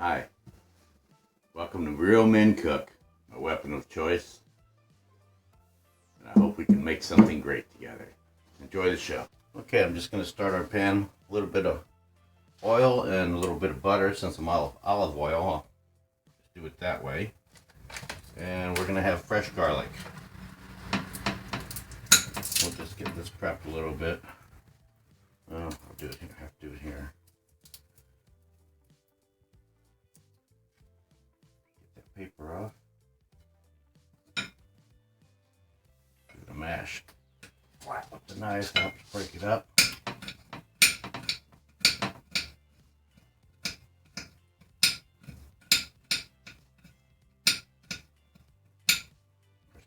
Hi, welcome to Real Men Cook, my weapon of choice, and I hope we can make something great together. Enjoy the show. Okay, I'm just going to start our pan, a little bit of oil and a little bit of butter. Since I'm olive oil, I'll just do it that way. And we're going to have fresh garlic. We'll just get this prepped a little bit. I'll do it here. I have to do it here. Paper off. Give it a mash flat with the knife, helps break it up.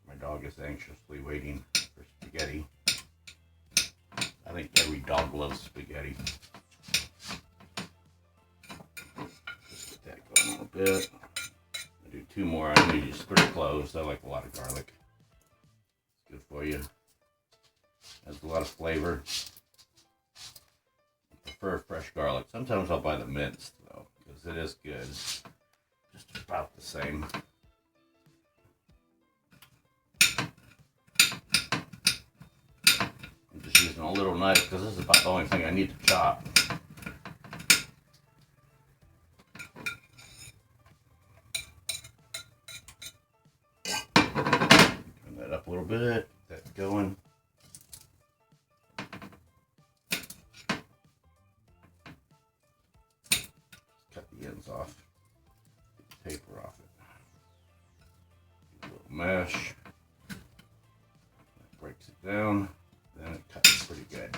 My dog is anxiously waiting for spaghetti. I think every dog loves spaghetti. Just get that going a little bit. Do two more. I'm going to use 3 cloves. I like a lot of garlic. It's good for you. Has a lot of flavor. I prefer fresh garlic. Sometimes I'll buy the minced though, because it is good. Just about the same. I'm just using a little knife because this is about the only thing I need to chop. Up a little bit, get that going. Cut the ends off, get the paper off it. A little mash, that breaks it down, then it cuts pretty good.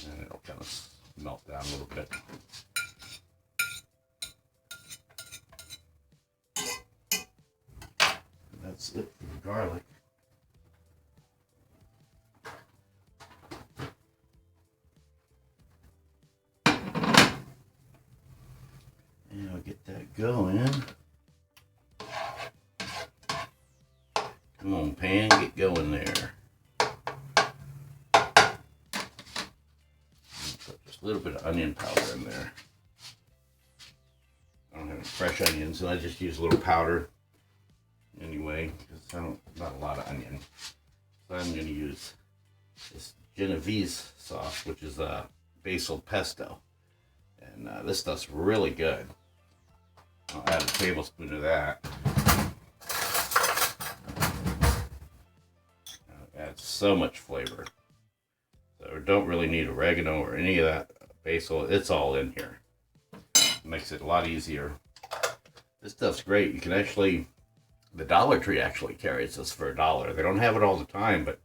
And it'll kind of melt down a little bit. And that's it for the garlic. And I'll get that going. Come on, pan, get going there. A little bit of onion powder in there. I don't have any fresh onions, and I just use a little powder anyway, because not a lot of onion. So I'm going to use this Genovese sauce, which is a basil pesto, and this stuff's really good. I'll add a tablespoon of that. It adds so much flavor. So don't really need oregano or any of that basil. It's all in here. It makes it a lot easier. This stuff's great. You can actually, the Dollar Tree actually carries this for $1. They don't have it all the time, but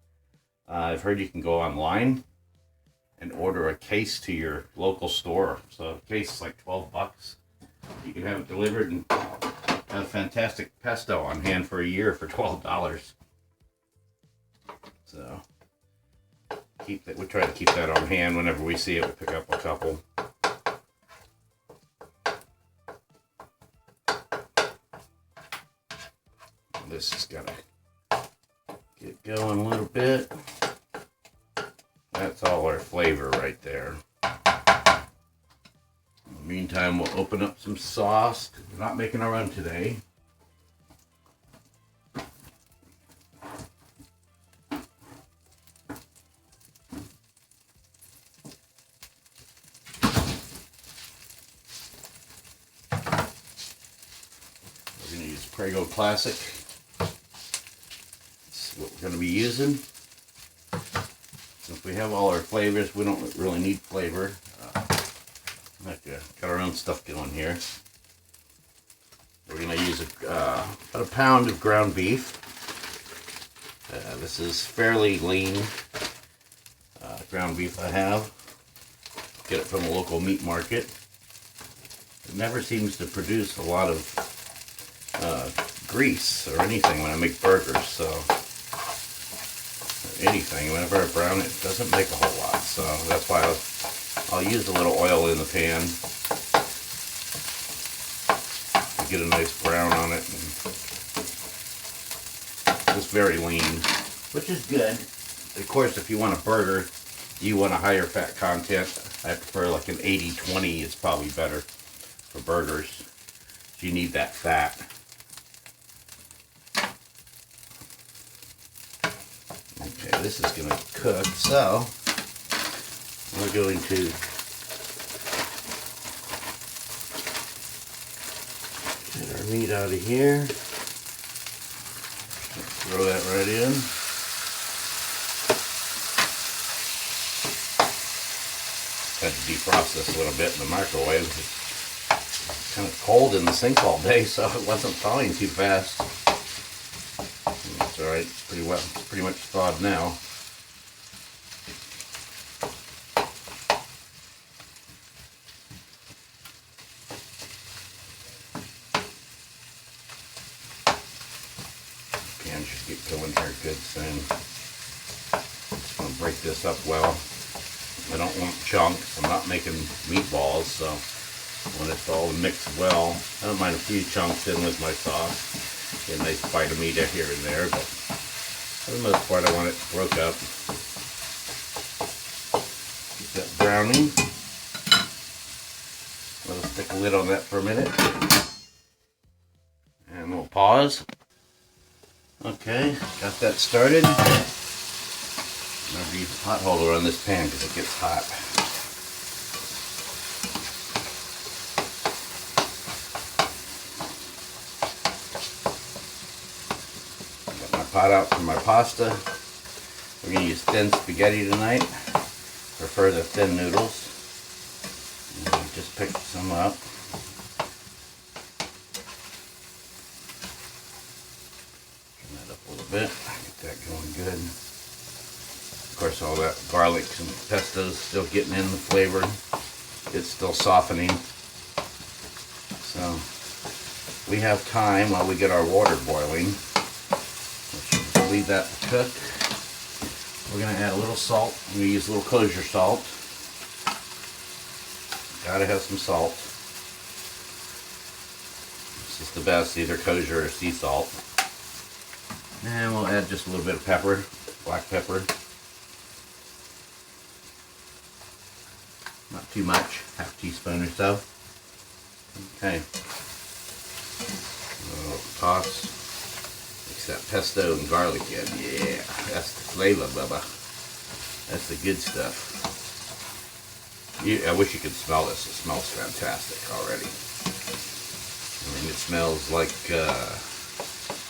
I've heard you can go online and order a case to your local store. So a case is like 12 bucks. You can have it delivered and have fantastic pesto on hand for a year for $12. So keep that. We try to keep that on hand. Whenever we see it, we pick up a couple. This has got to get going a little bit. That's all our flavor right there. In the meantime, we'll open up some sauce. We're not making our own today. Prego Classic. That's what we're going to be using. Since we have all our flavors, we don't really need flavor. We have to got our own stuff going here. We're going to use about a pound of ground beef. This is fairly lean ground beef I have. Get it from a local meat market. It never seems to produce a lot of grease or anything when I make burgers, so anything, whenever I brown it, it doesn't make a whole lot, so that's why I'll use a little oil in the pan to get a nice brown on it. And it's very lean. which is good. Of course, if you want a burger, you want a higher fat content. I prefer like an 80-20 is probably better for burgers. You need that fat. Okay, this is going to cook, so we're going to get our meat out of here. Throw that right in. Had to defrost this a little bit in the microwave. It's kind of cold in the sink all day, so it wasn't thawing too fast. It's alright, it's pretty well, it's pretty much thawed now. Pan should get going here good soon. Just going to break this up well. I don't want chunks. I'm not making meatballs, so when it's all mixed well, I don't mind a few chunks in with my sauce. Get a nice bite of meat here and there, but for the most part I want it broke up. Get that browning. Let us stick a lid on that for a minute. And we'll pause. Okay, got that started. Remember, use a pot holder on this pan because it gets hot. Got my pot out for my pasta. We're going to use thin spaghetti tonight. Prefer the thin noodles. And I just picked some up. Turn that up a little bit. Get that going good. Of course, all that garlic and pesto is still getting in the flavor. It's still softening. So we have time while we get our water boiling. Let's just leave that to cook. We're going to add a little salt. I'm going to use a little kosher salt. Gotta have some salt. This is the best, either kosher or sea salt. And we'll add just a little bit of pepper, black pepper. Not too much, half teaspoon or so. Okay. Toss. Mix that pesto and garlic in. Yeah, that's the flavor, Bubba. That's the good stuff. I wish you could smell this. It smells fantastic already. I mean, it smells like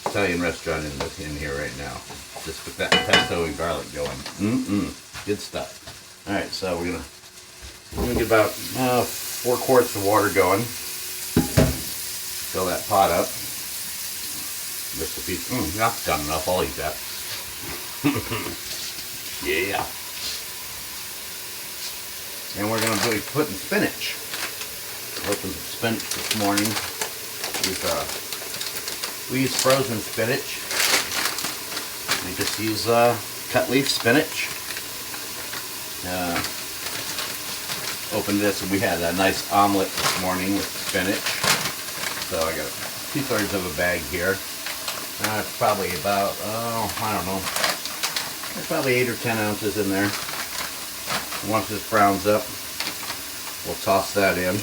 Italian restaurant in here right now. Just with that pesto and garlic going. Good stuff. All right, so we're gonna get about 4 quarts of water going. Fill that pot up. Just a piece. That's done enough. I'll eat that. Yeah. And we're going to be putting spinach. Opened some spinach this morning. We use frozen spinach. We just use cut leaf spinach. Opened this and we had a nice omelet this morning with spinach. So I got 2/3 of a bag here. It's probably about, I don't know, there's probably 8 or 10 ounces in there. Once this browns up, we'll toss that in.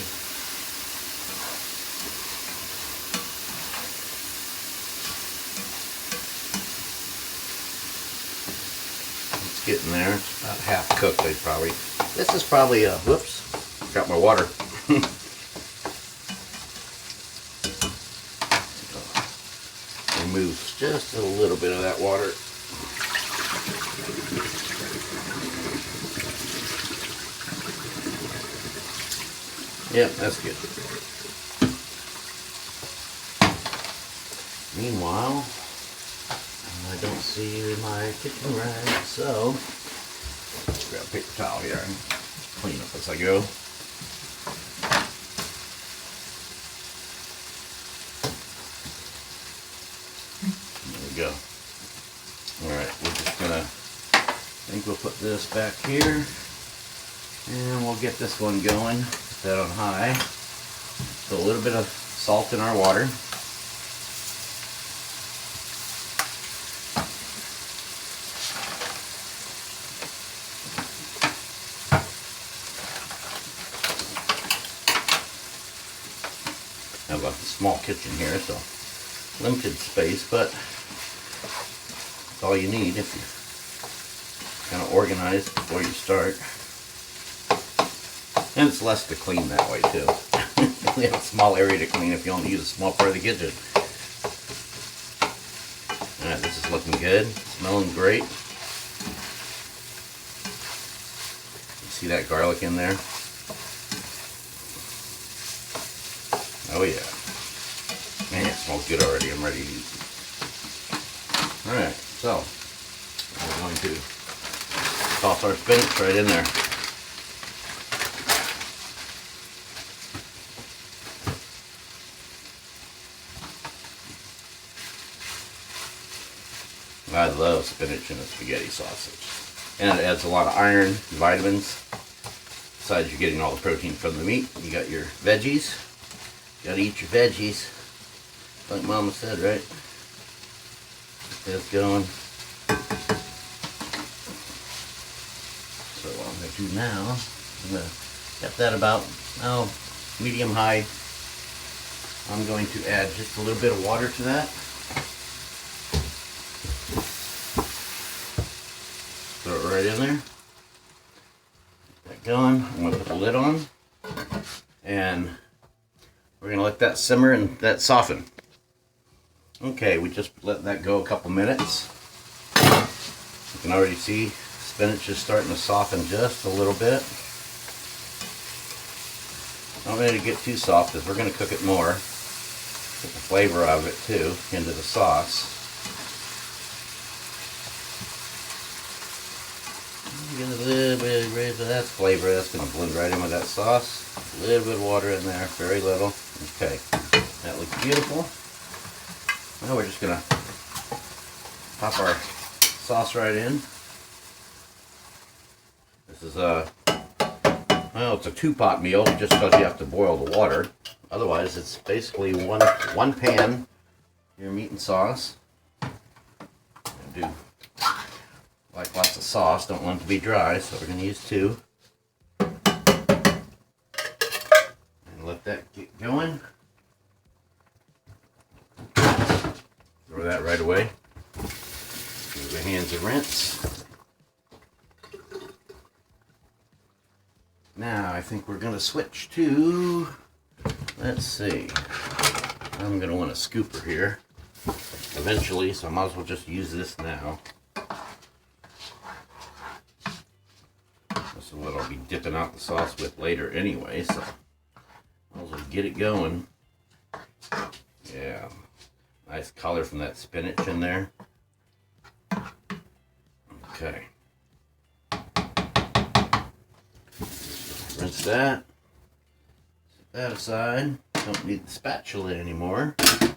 It's getting there. It's about half cooked, This is probably a, whoops, got my water. Remove just a little bit of that water. Yep, that's good. Meanwhile, I don't see my kitchen rag, so let's grab a paper towel here and clean up as I go. There we go. Alright, we're just gonna, I think we'll put this back here and we'll get this one going. Put that on high. So a little bit of salt in our water. I have a small kitchen here, so limited space, but it's all you need if you kind of organize before you start. And it's less to clean that way too. You have a small area to clean if you only use a small part of the kitchen. Alright, this is looking good, smelling great. You see that garlic in there? Oh yeah. Man, it smells good already. I'm ready to use it. Alright, so we're going to toss our spinach right in there. I love spinach in a spaghetti sausage. And it adds a lot of iron, vitamins. Besides you're getting all the protein from the meat, you got your veggies. You gotta eat your veggies. Like Mama said, right? Get this going. So what I'm gonna do now, I'm gonna get that about, medium high. I'm going to add just a little bit of water to that. Throw it right in there. Get that going. I'm going to put the lid on. And we're going to let that simmer and that soften. Okay, we just let that go a couple minutes. You can already see spinach is starting to soften just a little bit. Not ready to get too soft because we're going to cook it more. Get the flavor of it too into the sauce. Get a little bit of that flavor. That's going to blend right in with that sauce. A little bit of water in there, very little. Okay, that looks beautiful. Now we're just going to pop our sauce right in. This is it's a 2-pot meal just because you have to boil the water. Otherwise, it's basically one pan, your meat and sauce. Do like lots of sauce, don't want it to be dry, so we're going to use 2. And let that get going. Throw that right away. Give the hands a rinse. Now I think we're going to switch to, let's see, I'm going to want a scooper here eventually, so I might as well just use this now. This is what I'll be dipping out the sauce with later anyway, so might as well get it going. Yeah, nice color from that spinach in there. Okay. Rinse that. Set that aside. Don't need the spatula anymore. Put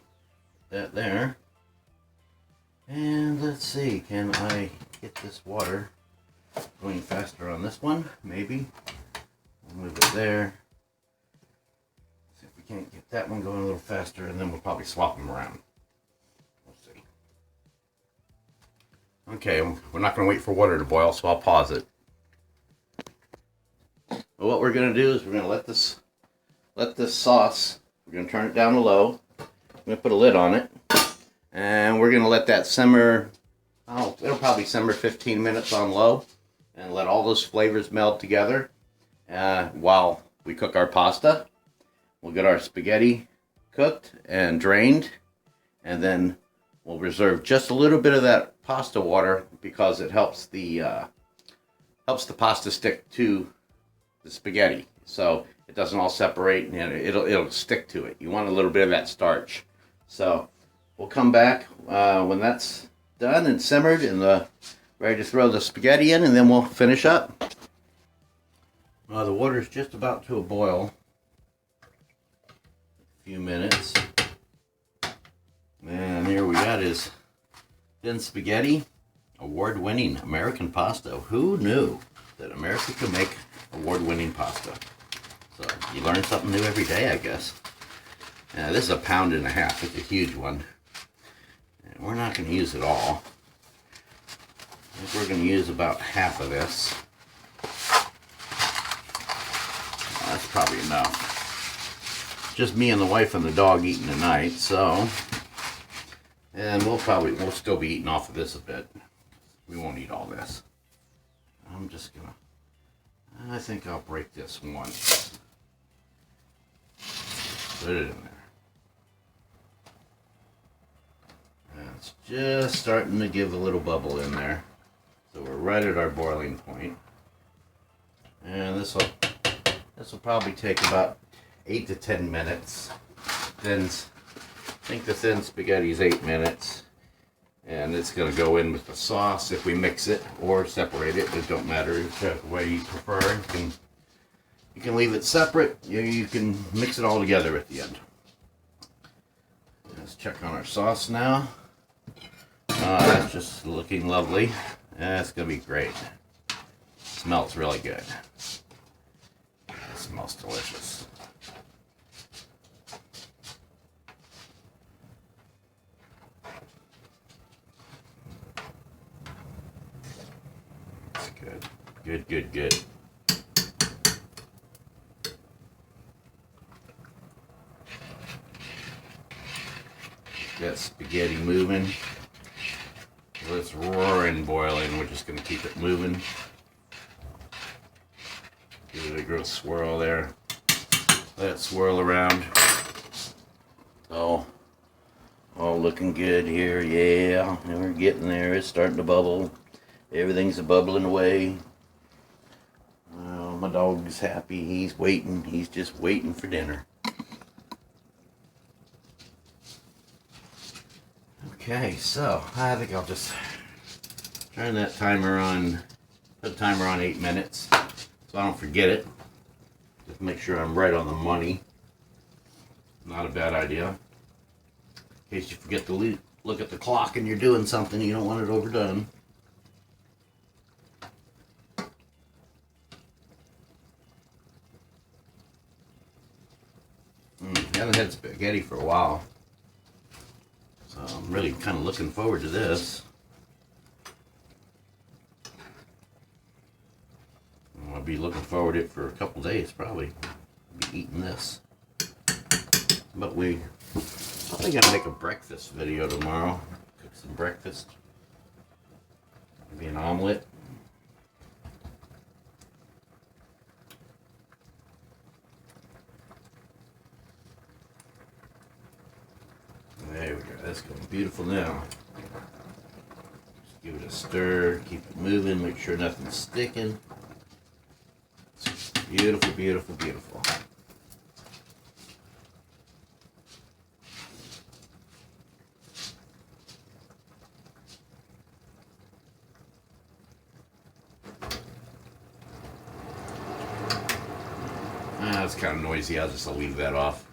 that there. And let's see, can I get this water going faster on this one? Maybe. We'll move it there. See if we can't get that one going a little faster, and then we'll probably swap them around. We'll see. Okay, we're not going to wait for water to boil, so I'll pause it. But what we're going to do is we're going to let this sauce, we're going to turn it down to low. I'm going to put a lid on it. And we're going to let that simmer, it'll probably simmer 15 minutes on low. And let all those flavors meld together while we cook our pasta. We'll get our spaghetti cooked and drained. And then we'll reserve just a little bit of that pasta water because it helps the pasta stick to the spaghetti. So it doesn't all separate and it'll stick to it. You want a little bit of that starch. So we'll come back when that's done and simmered and ready to throw the spaghetti in, and then we'll finish up. The water's just about to a boil. A few minutes. And here we got is thin spaghetti, award-winning American pasta. Who knew that America could make award-winning pasta? So you learn something new every day, I guess. This is 1.5 pounds. It's a huge one. And we're not going to use it all. I think we're going to use about half of this. That's probably enough. just me and the wife and the dog eating tonight, so. And we'll still be eating off of this a bit. We won't eat all this. I'm just gonna, I think I'll break this once. Put it in there. And it's just starting to give a little bubble in there. So we're right at our boiling point. And this will probably take about 8 to 10 minutes. I think the thin spaghetti is 8 minutes. And it's going to go in with the sauce if we mix it or separate it. It don't matter whichever way you prefer. You can leave it separate. You can mix it all together at the end. Let's check on our sauce now. That's just looking lovely. That's going to be great. Smells really good. It smells delicious. That's good. Good, good, good. That spaghetti moving. It's roaring, boiling. We're just going to keep it moving. Give it a good swirl there. Let it swirl around. Oh, all looking good here. Yeah, we're getting there. It's starting to bubble. Everything's bubbling away. Oh, my dog's happy. He's waiting. He's just waiting for dinner. Okay, so I think I'll just turn that timer on, put the timer on 8 minutes so I don't forget it. Just make sure I'm right on the money. Not a bad idea. In case you forget to look at the clock and you're doing something, you don't want it overdone. Haven't had spaghetti for a while. So I'm really kind of looking forward to this. I'll be looking forward to it for a couple days, probably. I'll be eating this. But I'm probably gonna make a breakfast video tomorrow. Cook some breakfast. Maybe an omelet. There we go. That's going beautiful now. Just give it a stir, keep it moving, make sure nothing's sticking. It's beautiful, beautiful, beautiful. It's kind of noisy. I'll just leave that off.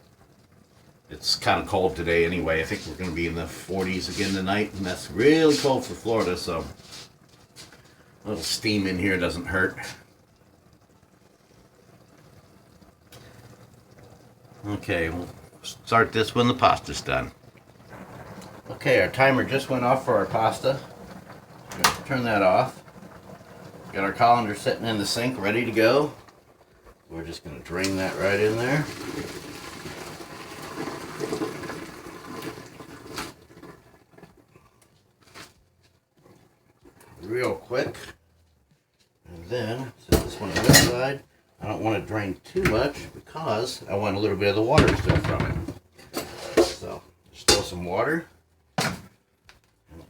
It's kind of cold today anyway. I think we're going to be in the 40s again tonight, and that's really cold for Florida, so a little steam in here doesn't hurt. Okay, we'll start this when the pasta's done. Okay, our timer just went off for our pasta. I'm going to turn that off. Got our colander sitting in the sink ready to go. We're just going to drain that right in there. Real quick. And then, set this one on this side. I don't want to drain too much because I want a little bit of the water still from it. So, still some water. I'll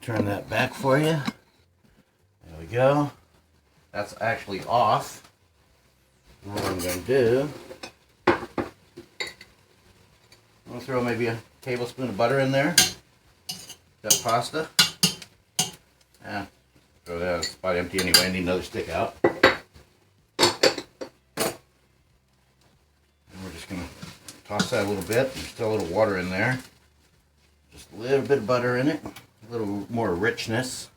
turn that back for you. There we go. That's actually off. What I'm going to do, I'm going to throw maybe a tablespoon of butter in there. That pasta. Yeah, throw that, it's about empty anyway. I need another stick out. And we're just going to toss that a little bit. There's still a little water in there. Just a little bit of butter in it. A little more richness.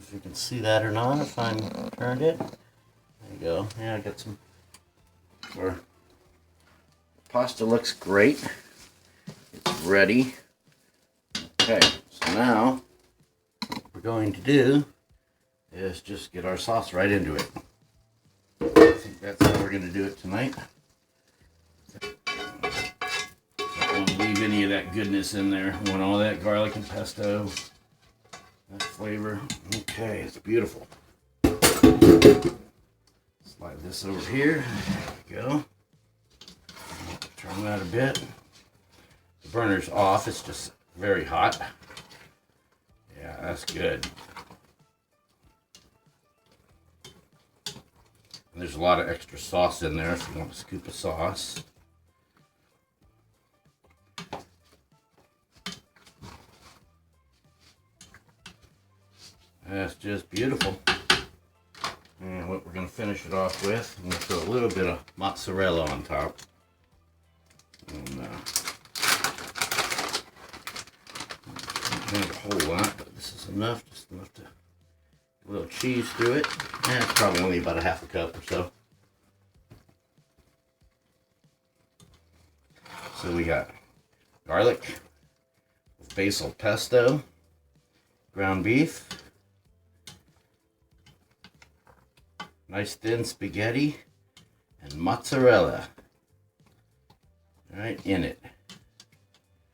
If you can see that or not, if I turned it. There you go. Yeah, I got some. Our pasta looks great. It's ready. Okay, so now what we're going to do is just get our sauce right into it. I think that's how we're going to do it tonight. any of that goodness in there. I want all that garlic and pesto, that flavor. Okay, it's beautiful. Slide this over here. There we go. Turn that a bit. The burner's off. It's just very hot. Yeah, that's good. And there's a lot of extra sauce in there if you want a scoop of sauce. That's just beautiful. And what we're going to finish it off with, I'm going to throw a little bit of mozzarella on top. And, not a whole lot, but this is enough, just enough to get a little cheese through it. And it's probably only about a half a cup or so. So we got garlic, basil pesto, ground beef, nice thin spaghetti, and mozzarella right in it.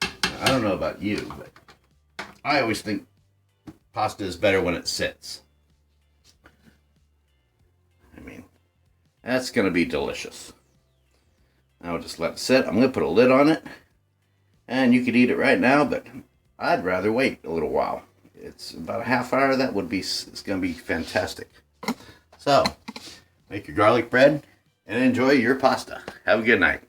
Now, I don't know about you, but I always think pasta is better when it sits. I mean, that's going to be delicious. Now I'll just let it sit. I'm going to put a lid on it. And you could eat it right now, but I'd rather wait a little while. It's about a half hour. That would be, it's going to be fantastic. So, make your garlic bread and enjoy your pasta. Have a good night.